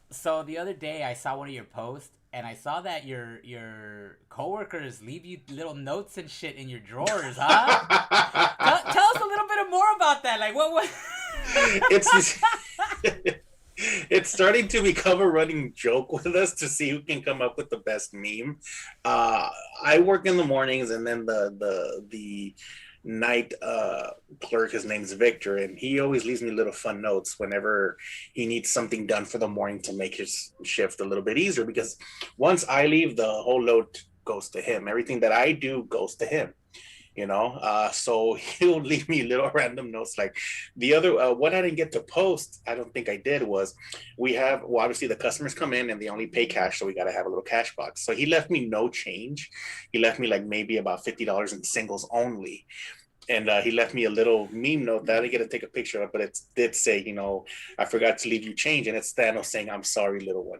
So the other day, I saw one of your posts, and I saw that your coworkers leave you little notes and shit in your drawers, huh? Tell us a little bit more about that. Like, what? it's it's starting to become a running joke with us to see who can come up with the best meme. I work in the mornings, and then the night clerk, his name's Victor, and he always leaves me little fun notes whenever he needs something done for the morning to make his shift a little bit easier. Because once I leave, the whole load goes to him. Everything that I do goes to him. So he'll leave me little random notes. Like the other what I didn't get to post, I don't think I did, was obviously the customers come in and they only pay cash, so we got to have a little cash box. So he left me no change. He left me like maybe about $50 in singles only. And he left me a little meme note that I didn't get to take a picture of, but it did say, I forgot to leave you change, and it's Thanos saying, "I'm sorry, little one."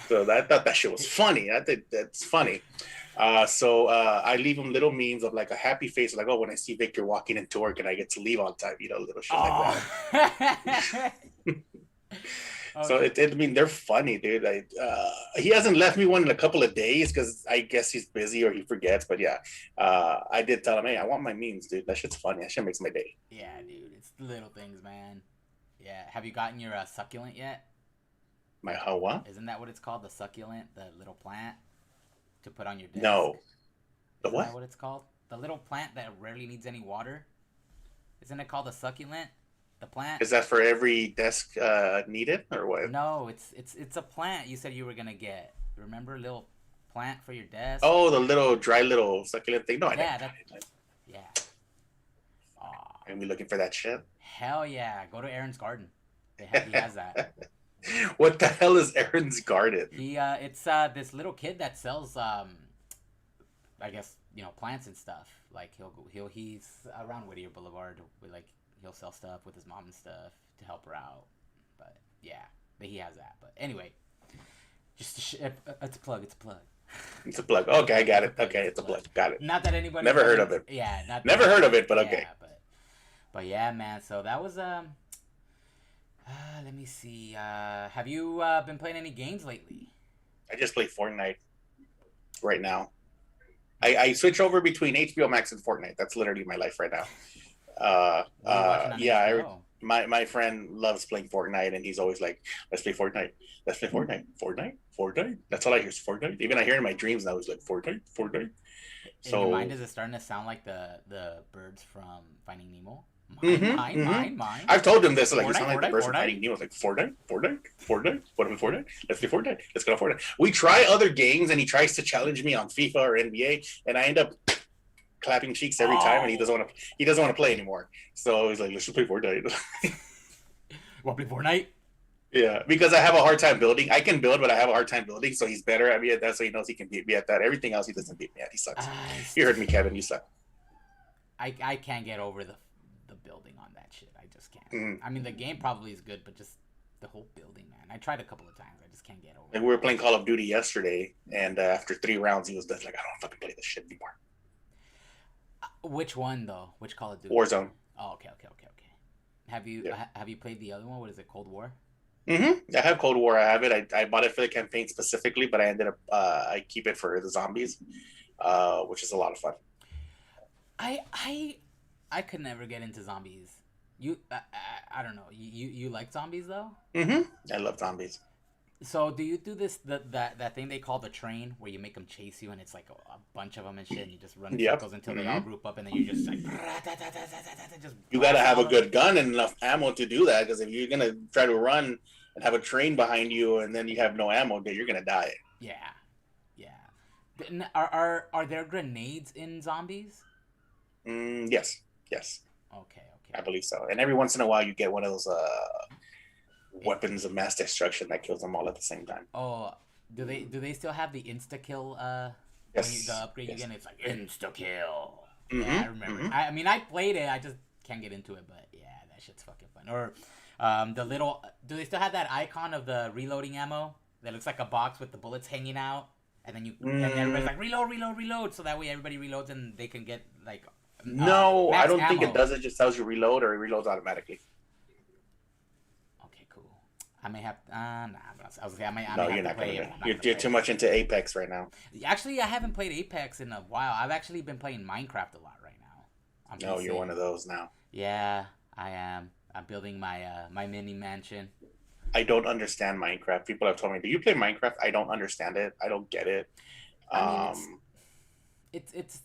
So I thought that shit was funny. I think that's funny. So I leave him little memes of like a happy face, like, oh, when I see Victor walking into work and I get to leave on time, little shit like that. Oh. So Okay. I mean, they're funny, dude. He hasn't left me one in a couple of days because I guess he's busy or he forgets. But yeah, I did tell him, hey, I want my memes, dude. That shit's funny. That shit makes my day. Yeah, dude, it's the little things, man. Yeah, have you gotten your succulent yet? My Hawa? Isn't that what it's called? The succulent, the little plant to put on your desk. No. The Isn't that what? what it's called? The little plant that rarely needs any water. Isn't it called a succulent? The plant. Is that for every desk needed or what? No, it's a plant. You said you were gonna get. Remember, little plant for your desk. Oh, the little dry little succulent thing. No, I never Yeah, got that. it. Yeah. Oh, And we looking for that shit. hell yeah! Go to Aaron's garden. He has that. What the hell is Aaron's garden? It's this little kid that sells I guess plants and stuff. Like he's around Whittier Boulevard. Like he'll sell stuff with his mom and stuff to help her out. But yeah, but he has that. But anyway, just it's a plug. It's a plug. It's a plug. Okay, I got it. Okay, it's a plug. Got it. Not that anybody. Never heard of it. Yeah, never heard of it, but okay. Yeah, but yeah, man. So that was let me see. Have you been playing any games lately? I just play Fortnite right now. I switch over between HBO Max and Fortnite. That's literally my life right now. Yeah, my friend loves playing Fortnite, and he's always like, "Let's play Fortnite. Let's play Fortnite. Fortnite. That's all I hear is Fortnite. Even I hear it in my dreams now. He's like Fortnite. In your mind, is it starting to sound like the birds from Finding Nemo? Mine. I've told him this. Like, you sound like the birds from Finding Nemo. It's like Fortnite. What am I Fortnite? Let's play Fortnite. Let's go to Fortnite. We try other games, and he tries to challenge me on FIFA or NBA, and I end up clapping cheeks every time, and he doesn't want to play anymore. So he's like, let's just play Fortnite. Want to play Fortnite? Yeah, because I have a hard time building. I can build, but I have a hard time building. So he's better at me at that. So he knows he can beat me at that. Everything else, he doesn't beat me at. He sucks. You heard me, Kevin. You suck. I can't get over the building on that shit. I just can't. I mean, the game probably is good, but just the whole building, man. I tried a couple of times. I just can't get over it. Like, we were playing Call of Duty yesterday, and after 3 rounds, he was just like, I don't fucking play this shit anymore. Which one though? Which Call of Duty? Warzone. Oh, okay. Have you played the other one? What is it? Cold War? I have Cold War. I have it. I bought it for the campaign specifically, but I ended up I keep it for the zombies, which is a lot of fun. I could never get into zombies. I don't know. You like zombies though? I love zombies. So do you do this that thing they call the train, where you make them chase you, and it's like a bunch of them and shit, and you just run in circles until they all group up, and then you just like just. You gotta have a good gun and enough ammo to do that, because if you're gonna try to run and have a train behind you, and then you have no ammo, then you're gonna die. Yeah. Are there grenades in zombies? Yes. Okay. I believe so. And every once in a while, you get one of those weapons of mass destruction that kills them all at the same time. Oh, do they still have the insta kill? Yes. The upgrade you get, it's like insta kill. Mm-hmm. Yeah, I remember. I mean, I played it. I just can't get into it. But yeah, that shit's fucking fun. Or the little. Do they still have that icon of the reloading ammo that looks like a box with the bullets hanging out? And then and everybody's like reload, so that way everybody reloads and they can get like. No, I don't think ammo. it does. It just tells you reload, or it reloads automatically. Okay, cool. I may have. Nah, I was. I may no, have you're to not play gonna. it. You're too much into Apex right now. Actually, I haven't played Apex in a while. I've actually been playing Minecraft a lot right now. No, you're one of those now. Yeah, I am. I'm building my my mini mansion. I don't understand Minecraft. People have told me, "Do you play Minecraft?" I don't understand it. I don't get it. I mean, it's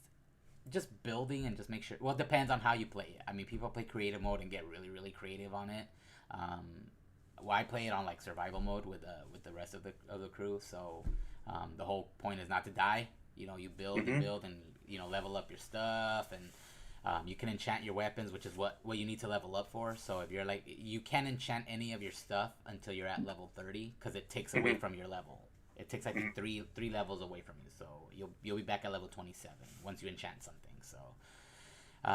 just building and just make sure. Well, it depends on how you play it. I mean, people play creative mode and get really, really creative on it. Well, I play it on like survival mode with the rest of the crew. So the whole point is not to die. You build and build and level up your stuff, and you can enchant your weapons, which is what you need to level up for. So if you're like, you can't enchant any of your stuff until you're at level 30, because it takes away from your level. It takes like three levels away from you, so you'll be back at level 27 once you enchant something. So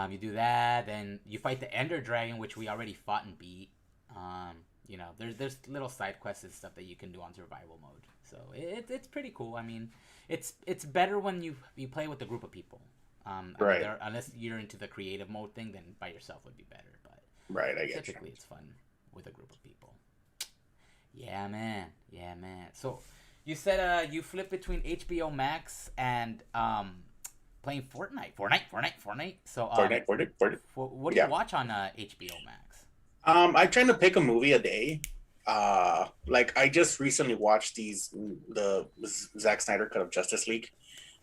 you do that, then you fight the Ender Dragon, which we already fought and beat. There's little side quests and stuff that you can do on survival mode. So it's pretty cool. I mean, it's better when you play with a group of people. Right. I mean, unless you're into the creative mode thing, then by yourself would be better. But right, I get typically it's fun with a group of people. Yeah, man. So. You said you flip between HBO Max and playing Fortnite. So Fortnite. what do you watch on HBO Max? I'm trying to pick a movie a day. Like I just recently watched the Zack Snyder cut of Justice League.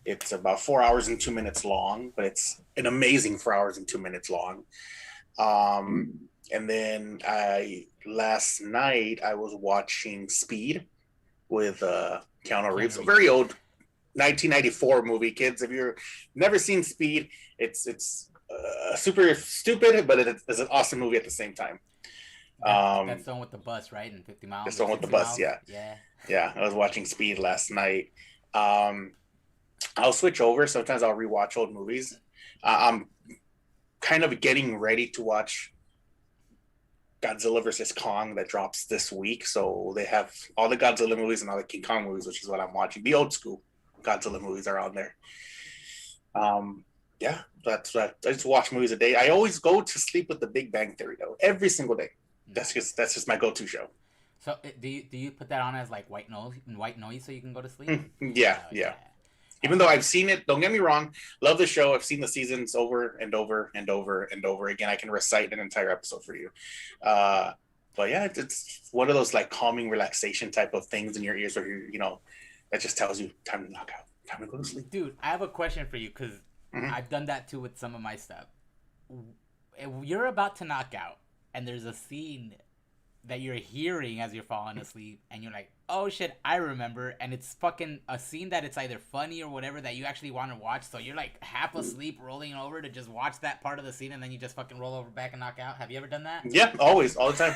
It's about 4 hours and 2 minutes long, but it's an amazing 4 hours and 2 minutes long. And then last night I was watching Speed with Keanu Reeves, a very old 1994 movie, kids. If you've never seen Speed, it's super stupid, but it's an awesome movie at the same time. That's the one with the bus, right? And 50 miles That's or the one with the 60 bus. miles. Yeah, Yeah. yeah. I was watching Speed last night. Um, I'll switch over. Sometimes I'll rewatch old movies. I'm kind of getting ready to watch Godzilla versus Kong that drops this week. So they have all the Godzilla movies and all the King Kong movies, which is what I'm watching. The old school Godzilla movies are on there. Um, yeah, that's that. I just watch movies a day. I always go to sleep with The Big Bang Theory though, every single day. That's just my go-to show. So do you put that on as like white noise so you can go to sleep? Yeah, Oh yeah. yeah. Even though I've seen it, don't get me wrong, love the show. I've seen the seasons over and over and over and over again. I can recite an entire episode for you. Uh, but yeah, it's one of those like calming relaxation type of things in your ears where that just tells you time to knock out, time to go to sleep. Dude, I have a question for you because Mm-hmm. I've done that too with some of my stuff. If you're about to knock out, and there's a scene that you're hearing as you're falling asleep, and you're like, oh shit, I remember, and it's fucking a scene that it's either funny or whatever that you actually want to watch, so you're like half asleep rolling over to just watch that part of the scene, and then you just fucking roll over back and knock out. Have you ever done that? Yeah, always, all the time,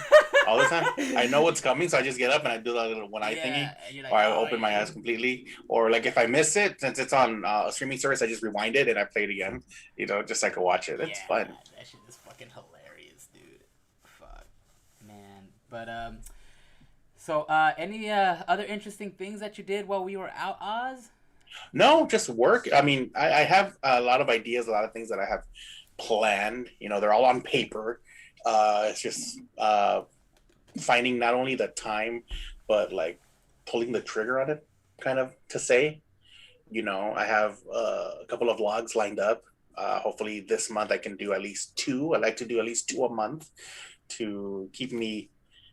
all the time. I know what's coming, so I just get up and I do that little one eye thingy, Yeah, and you're like, or I oh open my yeah. eyes completely, or like if I miss it, since it's on a streaming service, I just rewind it and I play it again. Just so I can watch it. It's Yeah, fun. that shit is fucking hilarious, dude. Fuck, man. But so any other interesting things that you did while we were out, Oz? No, just work. I mean, I have a lot of ideas, a lot of things that I have planned. They're all on paper. It's just finding not only the time, but like pulling the trigger on it, kind of to say. I have a couple of vlogs lined up. Hopefully, this month I can do at least two. I like to do at least two a month to keep me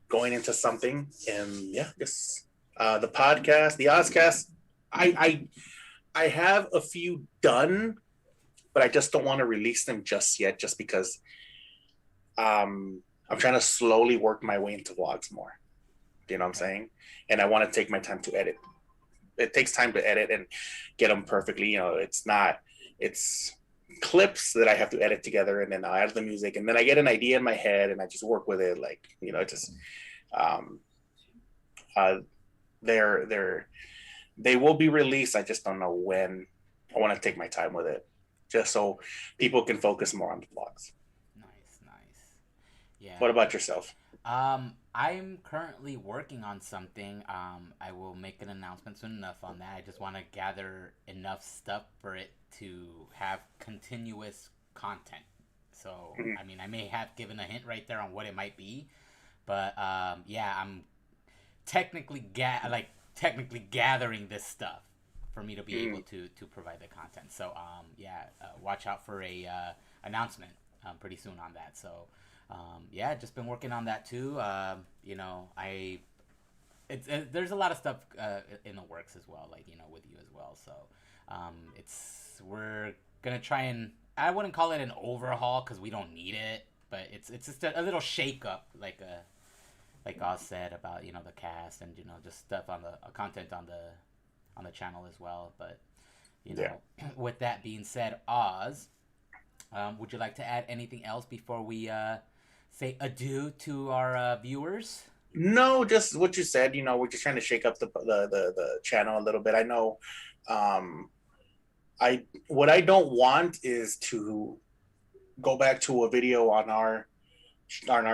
going into something. And yeah, just the podcast, the Ozcast. I have a few done, but I just don't want to release them just yet, just because I'm trying to slowly work my way into vlogs more. You know what I'm saying? And I want to take my time to edit. It takes time to edit and get them perfectly. It's clips that I have to edit together, and then I add the music, and then I get an idea in my head, and I just work with it. Like just um, uh, they're they will be released. I just don't know when. I want to take my time with it, just so people can focus more on the vlogs. Nice, nice. Yeah. What about yourself? I'm currently working on something. I will make an announcement soon enough on that. I just want to gather enough stuff for it to have continuous content. So, Mhm. I mean, I may have given a hint right there on what it might be, but yeah, I'm technically gathering this stuff for me to be able to provide the content. So, yeah, watch out for a announcement pretty soon on that. So. Yeah, just been working on that too. There's a lot of stuff in the works as well, like with you as well. So, we're gonna try and I wouldn't call it an overhaul because we don't need it, but it's just a little shake up, like Oz said about the cast and just stuff on the content on the channel as well. But Yeah. with that being said, Oz, would you like to add anything else before we say adieu to our viewers? No, just what you said. We're just trying to shake up the channel a little bit. I know. I What I don't want is to go back to a video on our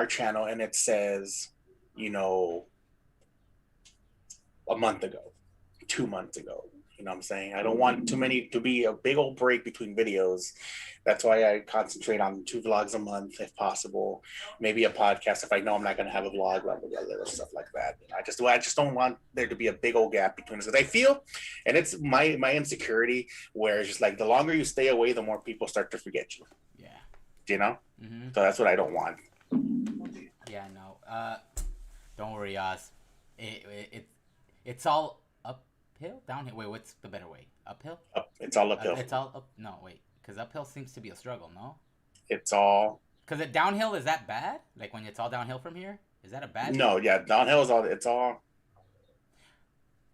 channel and it says, you know, a month ago, 2 months ago. You know what I'm saying? I don't want too many to be a big old break between videos. That's why I concentrate on 2 vlogs a month if possible. Maybe a podcast if I know I'm not going to have a vlog, blah, blah, blah, little stuff like that. I just don't want there to be a big old gap between us. Because I feel, and it's my insecurity, where it's just like the longer you stay away, the more people start to forget you. Yeah. You know? Mm-hmm. So that's what I don't want. Yeah, no. Don't worry, Oz. It's all uphill, downhill. Wait, what's the better way? Uphill? It's all uphill. It's all up. No, wait, because uphill seems to be a struggle. No. It's all. Because downhill is that bad? Like when it's all downhill from here, is that a bad? No, yeah, downhill is all. It's all.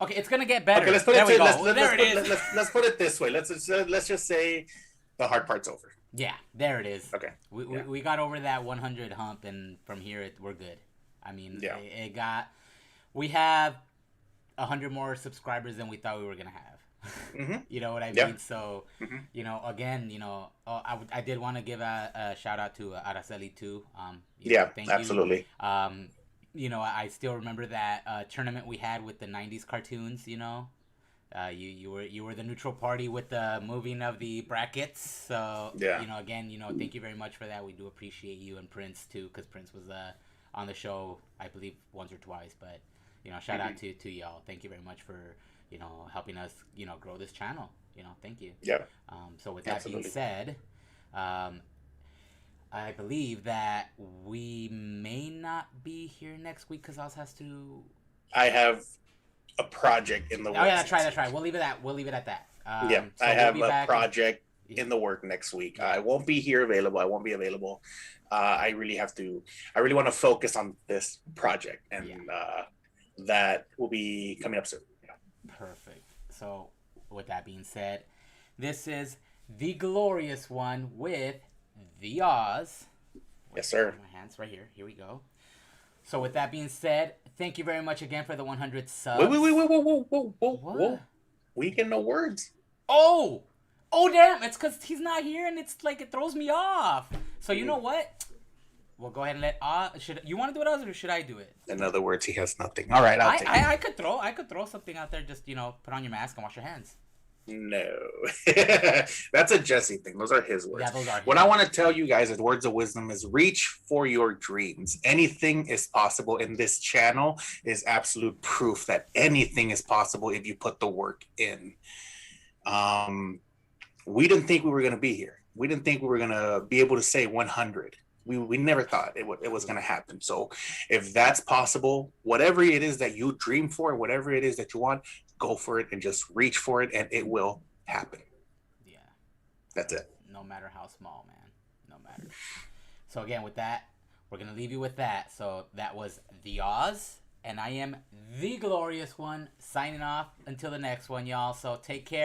Okay, it's gonna get better. Okay, let's put there it. we go. Let's There it is. let's put it this way. Let's just say the hard part's over. Yeah, there it is. Okay. We got over that 100 hump, and from here we're good. I mean, Yeah. we have 100 more subscribers than we thought we were gonna have. Mm-hmm. You know what I mean? Yeah. So, Mm-hmm. again, I did want to give a shout out to Araceli too. Yeah, thank absolutely. you. I still remember that tournament we had with the '90s cartoons. You were the neutral party with the moving of the brackets. So Yeah. Again, thank you very much for that. We do appreciate you and Prince too, because Prince was on the show, I believe, once or twice. But shout out to y'all. Thank you very much for helping us grow this channel. Thank you. Yeah. So with that being said, I believe that we may not be here next week because Oz has to. I have a project in the works. Oh yeah, that's right. We'll leave it at that. Yeah, so I have we'll a project in the work next week. I won't be here available. I won't be available. I really want to focus on this project, and that will be coming up soon. Yeah. Perfect. So with that being said, this is the glorious one with the Oz. Yes, sir. My hands right here. Here we go. So with that being said, thank you very much again for the 100 subs. Whoa. We get no words. Oh damn! It's because he's not here, and it's like it throws me off. So you know what? We'll go ahead and let should you want to do it, Oz, or should I do it? In other words, he has nothing. All right, I'll take it. I could throw something out there. Just put on your mask and wash your hands. No, that's a Jesse thing. Those are his words. Yeah, those are his. What I want to tell you guys as words of wisdom is reach for your dreams. Anything is possible, and this channel is absolute proof that anything is possible if you put the work in. We didn't think we were going to be here. We didn't think we were going to be able to say 100. We never thought it was going to happen. So if that's possible, whatever it is that you dream for, whatever it is that you want, go for it and just reach for it, and it will happen. Yeah. That's it. No matter how small, man. No matter. So again, with that, we're going to leave you with that. So that was the Oz, and I am the glorious one, signing off until the next one, y'all. So take care.